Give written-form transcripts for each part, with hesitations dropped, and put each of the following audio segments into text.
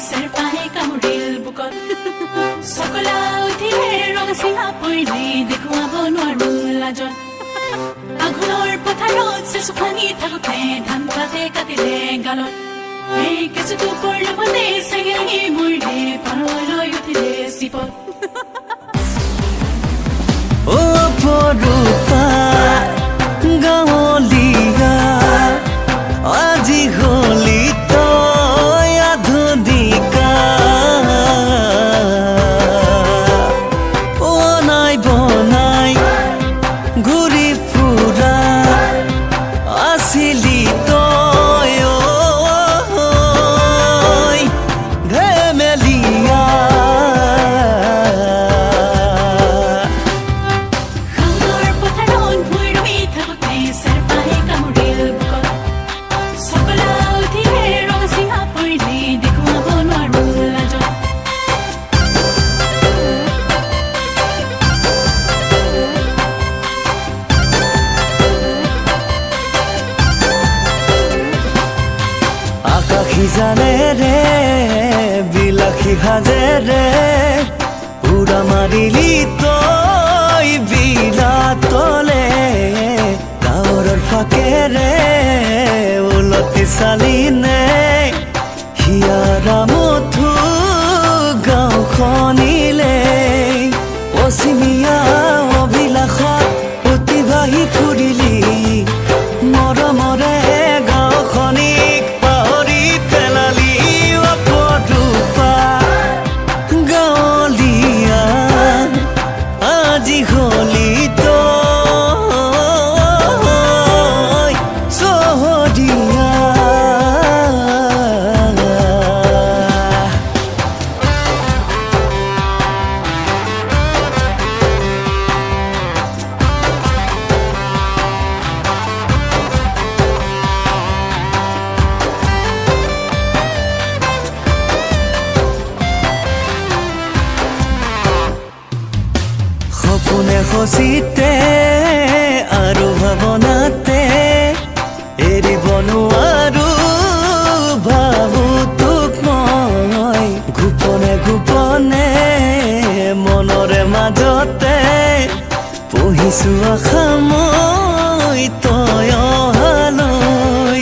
চেৰপাহে কামুৰিল বুকত সকলা উঠিলে ৰঙা চিঙা পৰিলে দেখুৱাব নোৱাৰো লাজত আঘোণৰ পথাৰত চেচু ভাঙি থাকোতে ধান পাতে কাটিলে গালত এই কেঁচুটো পৰিলতে চেঙেঙি মৰিলে পাৰলৈ উঠিলে চিপত অপৰূপা গাঁৱলীয়া আজি হলি তই আধুনিকা অনাই বনাই ঘূৰি ফুৰা আছিলি তই ধেমেলীয়া জানে ৰে বিলাসী সাজেৰে উৰা মাৰিলি তই বিলাতলে ডাৱৰৰ ফাকেৰে উলটি চালিনে হিয়াৰা মথু গাঁওখনিলে পশ্চিমীয়া অভিলাষত অতিবাহী ফুৰিলি মৰমৰে গাঁওখনিক সপোনে সচিতে আৰু ভাৱনাতে এৰিব নোৱাৰো ভাবো তোক মই গোপনে গোপনে মনৰে মাজতে পঢ়িছো আশা মই তই অহালৈ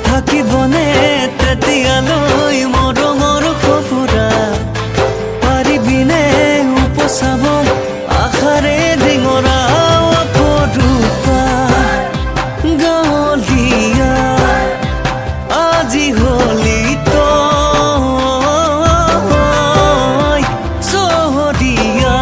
থাকিবনে তেতিয়ালৈ মৰমৰ সফুৰা পাৰিবিনে উপচাব আশাৰে ডিঙৰা অপৰূপা গাঁৱলীয়া আজি হলি তই চহৰীয়া